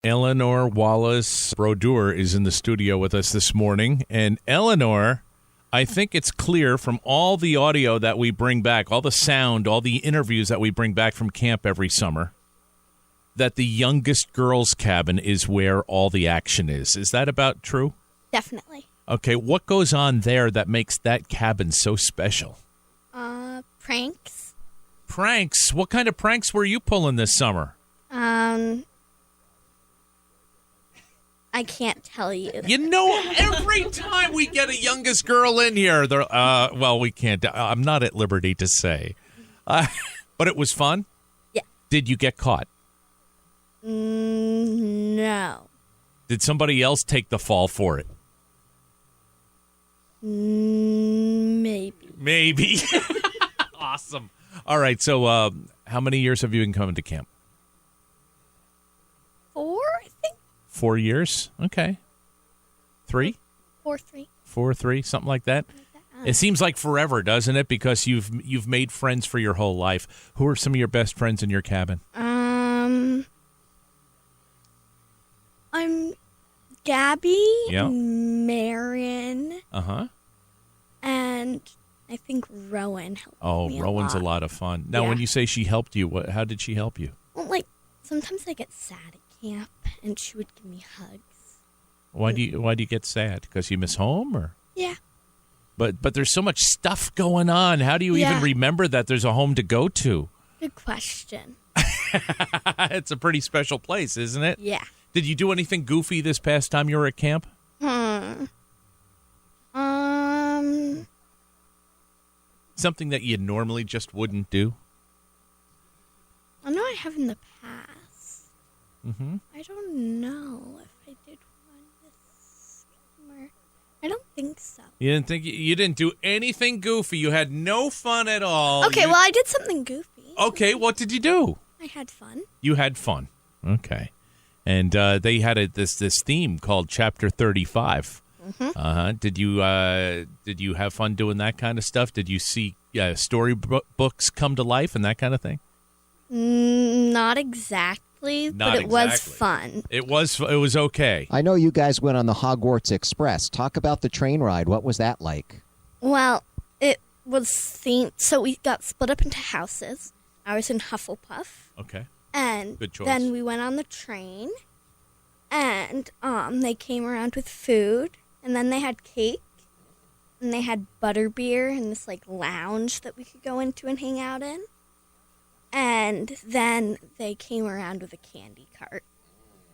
Eleanor Wallace-Brodeur is in the studio with us this morning. And Eleanor, I think it's clear from all the audio that we bring back, all the sound, all the interviews that we bring back from camp every summer, that the youngest girls' cabin is where all the action is. Is that about true? Definitely. Okay, what goes on there that makes that cabin so special? Pranks. Pranks? What kind of pranks were you pulling this summer? I can't tell you. You know, every time we get a youngest girl in here, they're, well, we can't. I'm not at liberty to say. But it was fun? Yeah. Did you get caught? No. Did somebody else take the fall for it? Maybe. Maybe. Awesome. All right, so how many years have you been coming to camp? 4, I think. 4 years? Okay. 3? 4, 3. 4, 3, something like that? It seems like forever, doesn't it? Because you've made friends for your whole life. Who are some of your best friends in your cabin? I'm Gabby, Yeah. Marin, And I think Rowan helped me Oh, Rowan's a lot of fun. Now, when you say she helped you, how did she help you? Well, like, sometimes I get sad at camp, and she would give me hugs. Why do you get sad? Because you miss home, or? Yeah. But there's so much stuff going on. How do you even remember that there's a home to go to? Good question. It's a pretty special place, isn't it? Yeah. Did you do anything goofy this past time you were at camp? Something that you normally just wouldn't do? I know I have in the past. I don't know if I did one this summer. I don't think so. You didn't do anything goofy. You had no fun at all. Okay, well, I did something goofy. Okay, what did you do? I had fun. You had fun. Okay. And they had this theme called Chapter 35. Did you have fun doing that kind of stuff? Did you see storybooks come to life and that kind of thing? Not exactly, but it was fun. It was okay. I know you guys went on the Hogwarts Express. Talk about the train ride. What was that like? Well, it was themed. So we got split up into houses. I was in Hufflepuff. Okay. And good choice. Then we went on the train, and they came around with food, and then they had cake, and they had butterbeer in this like lounge that we could go into and hang out in. And then they came around with a candy cart.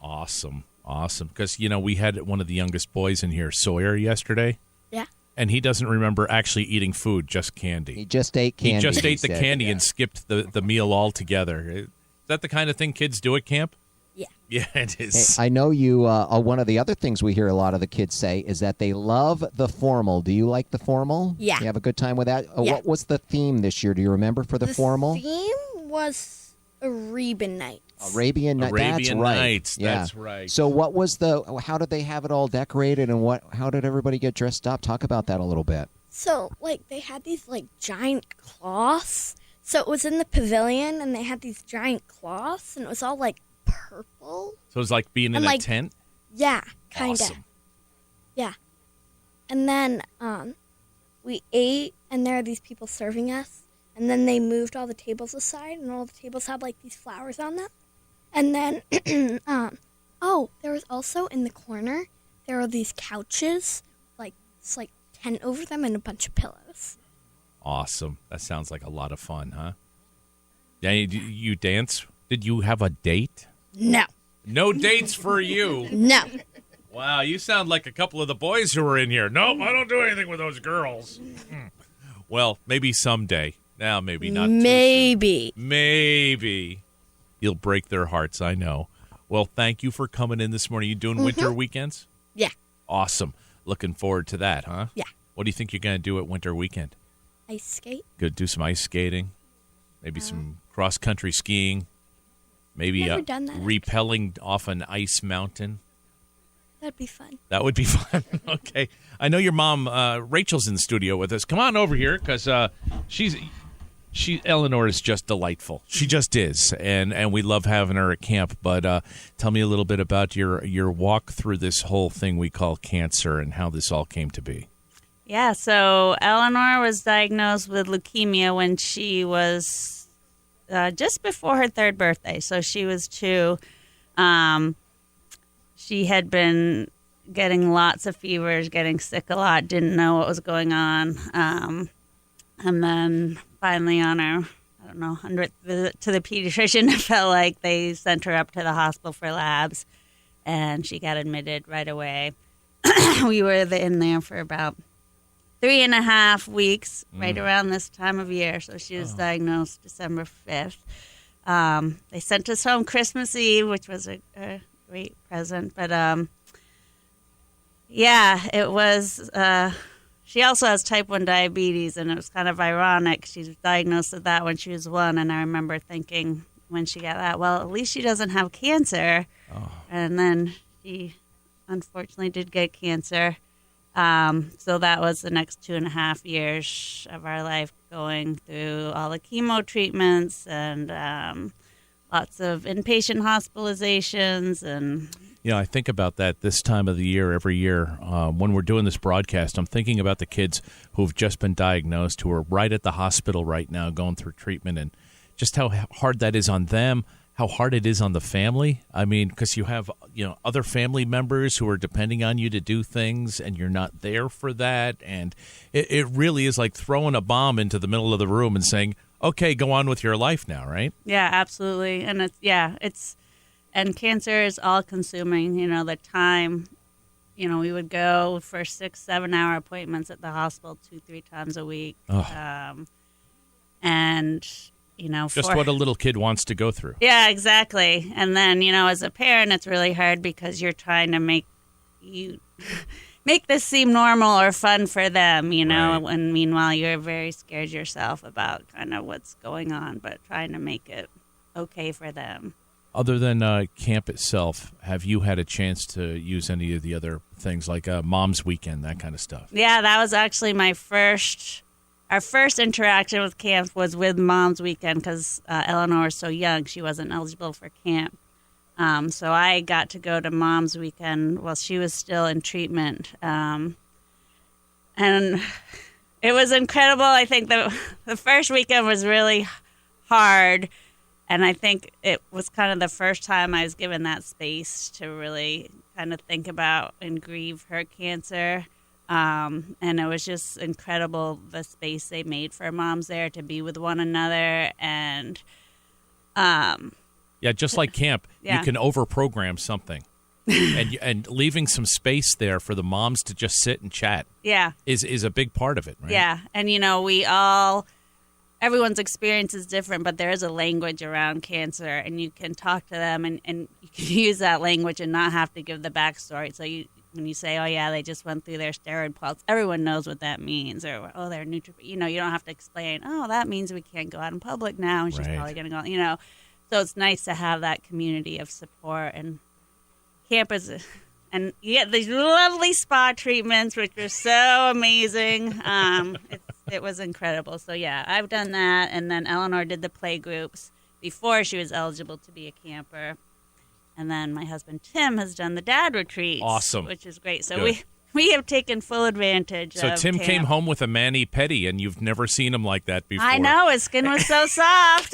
Awesome. Because, we had one of the youngest boys in here, Sawyer, yesterday. Yeah. And he doesn't remember actually eating food, just candy. He just ate candy. He just ate the candy and skipped the meal altogether. Is that the kind of thing kids do at camp? Yeah. Yeah, it is. Hey, I know you, one of the other things we hear a lot of the kids say is that they love the formal. Do you like the formal? Yeah. You have a good time with that? Yeah. What was the theme this year? Do you remember for the formal? The theme was Arabian Nights. Arabian Nights. Yeah. That's right. So how did they have it all decorated, and how did everybody get dressed up? Talk about that a little bit. So, they had these, giant cloths. So it was in the pavilion, and they had these giant cloths, and it was all, purple. So it was like being in a tent? Yeah, kind of. Awesome. Yeah. And then we ate, and there are these people serving us. And then they moved all the tables aside, and all the tables had, these flowers on them. And then, there was also in the corner, there are these couches, it's tent over them and a bunch of pillows. Awesome. That sounds like a lot of fun, huh? Yeah, you dance? Did you have a date? No. No dates for you? No. Wow, you sound like a couple of the boys who were in here. Nope, I don't do anything with those girls. Well, maybe someday. Now, maybe not. Maybe. Maybe. You'll break their hearts, I know. Well, thank you for coming in this morning. You doing winter weekends? Yeah. Awesome. Looking forward to that, huh? Yeah. What do you think you're going to do at winter weekend? Ice skate. Go do some ice skating. Maybe some cross-country skiing. Maybe Never done that, rappelling off an ice mountain. That'd be fun. That would be fun. Okay. I know your mom, Rachel's in the studio with us. Come on over here, because she's Eleanor is just delightful. She just is, and we love having her at camp. But tell me a little bit about your walk through this whole thing we call cancer and how this all came to be. Yeah, so Eleanor was diagnosed with leukemia when she was just before her 3rd birthday. So she was 2. She had been getting lots of fevers, getting sick a lot, didn't know what was going on. And then finally on her, 100th visit to the pediatrician, it felt like they sent her up to the hospital for labs, and she got admitted right away. We were in there for about 3.5 weeks, right around this time of year. So she was diagnosed December 5th. They sent us home Christmas Eve, which was a great present. But, it was... She also has type 1 diabetes, and it was kind of ironic. She was diagnosed with that when she was 1, and I remember thinking when she got that, well, at least she doesn't have cancer. Oh. And then she unfortunately did get cancer. So that was the next 2.5 years of our life, going through all the chemo treatments and lots of inpatient hospitalizations. And I think about that this time of the year, every year. When we're doing this broadcast, I'm thinking about the kids who've just been diagnosed, who are right at the hospital right now going through treatment, and just how hard that is on them, how hard it is on the family. I mean, because you have other family members who are depending on you to do things, and you're not there for that. And it really is like throwing a bomb into the middle of the room and saying, okay, go on with your life now, right? Yeah, absolutely. And and cancer is all-consuming. The time, we would go for 6-7 hour appointments at the hospital 2-3 times a week. Just what a little kid wants to go through. Yeah, exactly. And then, as a parent, it's really hard because you're trying to make this seem normal or fun for them, Right. And meanwhile, you're very scared yourself about kind of what's going on, but trying to make it okay for them. Other than camp itself, have you had a chance to use any of the other things like Mom's Weekend, that kind of stuff? Yeah, that was actually our first interaction with camp was with Mom's Weekend because Eleanor was so young, she wasn't eligible for camp. So I got to go to Mom's Weekend while she was still in treatment. And it was incredible. I think the first weekend was really hard. And I think it was kind of the first time I was given that space to really kind of think about and grieve her cancer. And it was just incredible, the space they made for moms there to be with one another. And just like camp, you can overprogram something. and leaving some space there for the moms to just sit and chat is a big part of it, right? Yeah. And, everyone's experience is different, but there is a language around cancer, and you can talk to them and you can use that language and not have to give the backstory. So when you say, oh, yeah, they just went through their steroid pulse, everyone knows what that means. Or, oh, they're you don't have to explain, oh, that means we can't go out in public now, and she's probably going to go, So it's nice to have that community of support. And camp and you get these lovely spa treatments, which are so amazing. It was incredible. So, yeah, I've done that. And then Eleanor did the play groups before she was eligible to be a camper. And then my husband, Tim, has done the dad retreats. Awesome. Which is great. So we have taken full advantage So of Tim camp. came home with a mani-pedi, and you've never seen him like that before. I know. His skin was so soft.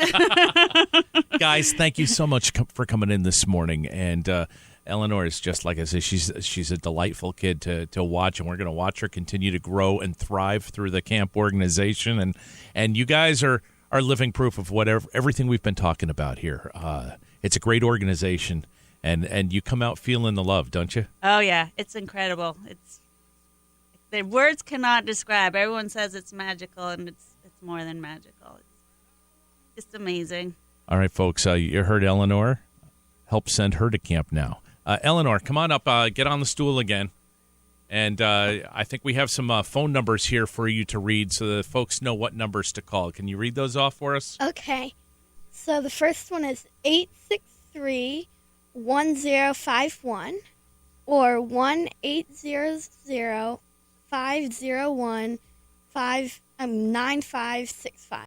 Guys, thank you so much for coming in this morning. And Eleanor is just, like I said, she's a delightful kid to watch, and we're going to watch her continue to grow and thrive through the camp organization. And you guys are living proof of everything we've been talking about here. It's a great organization, and you come out feeling the love, don't you? Oh, yeah. It's incredible. The words cannot describe. Everyone says it's magical, and it's more than magical. It's just amazing. All right, folks, you heard Eleanor. Help send her to camp now. Eleanor, come on up. Get on the stool again. And I think we have some phone numbers here for you to read so that folks know what numbers to call. Can you read those off for us? Okay. So the first one is 863-1051 or 1-800-501-9565.